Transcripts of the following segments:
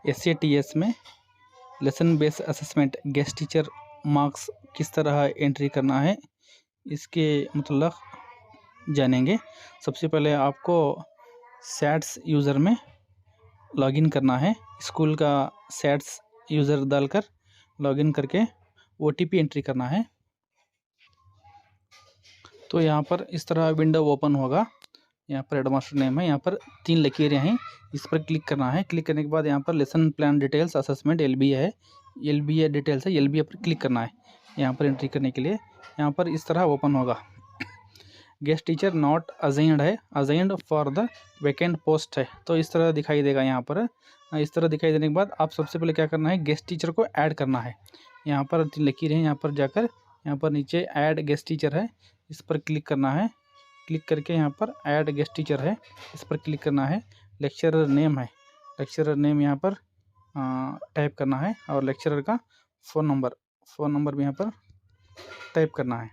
SATS में lesson based assessment guest teacher marks किस तरह एंट्री करना है इसके मतलब जानेंगे। सबसे पहले आपको सैट्स यूज़र में लॉगिन करना है। स्कूल का सैट्स यूज़र डालकर लॉगिन करके OTP एंट्री करना है। तो यहाँ पर इस तरह विंडो ओपन होगा। यहाँ पर हेडमास्टर नेम है, यहाँ पर 3 लकीरें हैं, इस पर क्लिक करना है। क्लिक करने के बाद यहाँ पर lesson plan details assessment LBA है, LBA डिटेल्स है, LBA पर क्लिक करना है। यहाँ पर एंट्री करने के लिए यहाँ पर इस तरह ओपन होगा। गेस्ट टीचर नॉट असाइंड है, assigned for the vacant post है। तो इस तरह दिखाई देगा। यहाँ पर इस तरह दिखाई देने के बाद आप सबसे पहले क्या करना है, गेस्ट टीचर को ऐड करना है। यहाँ पर 3 लकीरें हैं, यहाँ पर जाकर यहाँ पर नीचे ऐड गेस्ट टीचर है, इस पर क्लिक करना है। क्लिक करके यहाँ पर ऐड गेस्ट टीचर है, इस पर क्लिक करना है। लेक्चरर नेम है, लेक्चरर नेम यहाँ पर टाइप करना है और लेक्चरर का फ़ोन नंबर भी यहाँ पर टाइप करना है।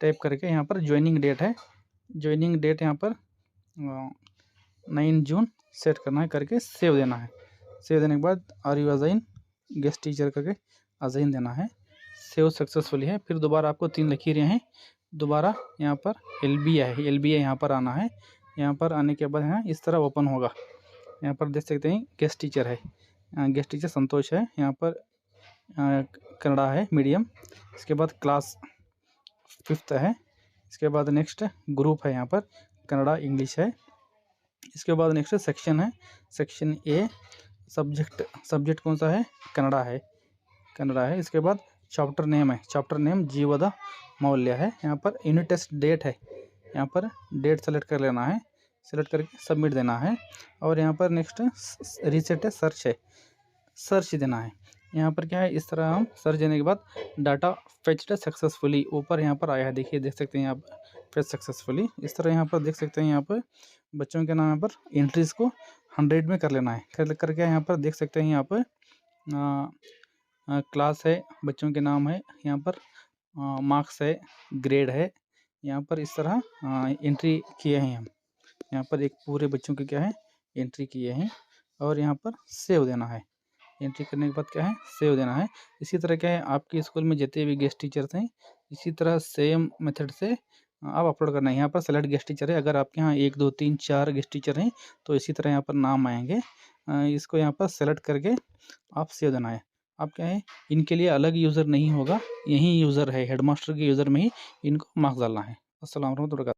टाइप करके यहाँ पर ज्वाइनिंग डेट है, ज्वाइनिंग डेट यहाँ पर 9 जून सेट करना है, करके सेव देना है। सेव देने के बाद are you assign guest teacher करके असाइन देना है। सेव सक्सेसफुली है। फिर दोबारा आपको 3 लकीरें हैं, दोबारा यहाँ पर LBA है, LBA यहाँ पर आना है। यहाँ पर आने के बाद यहाँ इस तरह ओपन होगा। यहाँ पर देख सकते हैं गेस्ट टीचर है, गेस्ट टीचर संतोष है। यहाँ पर कन्नड़ा है मीडियम। इसके बाद क्लास 5th है। इसके बाद नेक्स्ट ग्रुप है, यहाँ पर कन्नड़ा इंग्लिश है। इसके बाद नेक्स्ट सेक्शन है, सेक्शन A। सब्जेक्ट कौन सा है, कन्नड़ा है। इसके बाद चैप्टर नेम है, चैप्टर नेम जीवद मौल्य है। यहाँ पर यूनिट टेस्ट डेट है, यहाँ पर डेट सेलेक्ट कर लेना है, सेलेक्ट करके सबमिट देना है। और यहाँ पर नेक्स्ट रीसेट है, सर्च देना है। यहाँ पर क्या है, इस तरह हम सर्च देने के बाद डाटा फेच्ड सक्सेसफुली ऊपर यहाँ पर आया है, देखिए देख सकते हैं यहाँ पर फेच सक्सेसफुली। इस तरह यहाँ पर देख सकते हैं, यहाँ पर बच्चों के नाम यहाँ पर एंट्रीज को 100 में कर लेना है। करके यहाँ पर देख सकते हैं, यहाँ पर क्लास है, बच्चों के नाम है, यहाँ पर मार्क्स है, ग्रेड है। यहाँ पर इस तरह एंट्री किए हैं हम। यहाँ पर एक पूरे बच्चों के क्या है एंट्री किए हैं और यहाँ पर सेव देना है। एंट्री करने के बाद क्या है, सेव देना है। इसी तरह क्या है, आपके स्कूल में जितने भी गेस्ट टीचर्स हैं इसी तरह सेम मेथड से आप अपलोड करना है। यहाँ पर सेलेक्ट गेस्ट टीचर है, अगर आपके यहाँ 1 2 3 4 गेस्ट टीचर हैं तो इसी तरह यहाँ पर नाम आएंगे। इसको यहाँ पर सेलेक्ट करके आप सेव देना है। आप क्या है, इनके लिए अलग यूज़र नहीं होगा, यही यूज़र है, हेडमास्टर के यूज़र में ही इनको मार्क्स डालना है। अस्सलाम वालेकुम।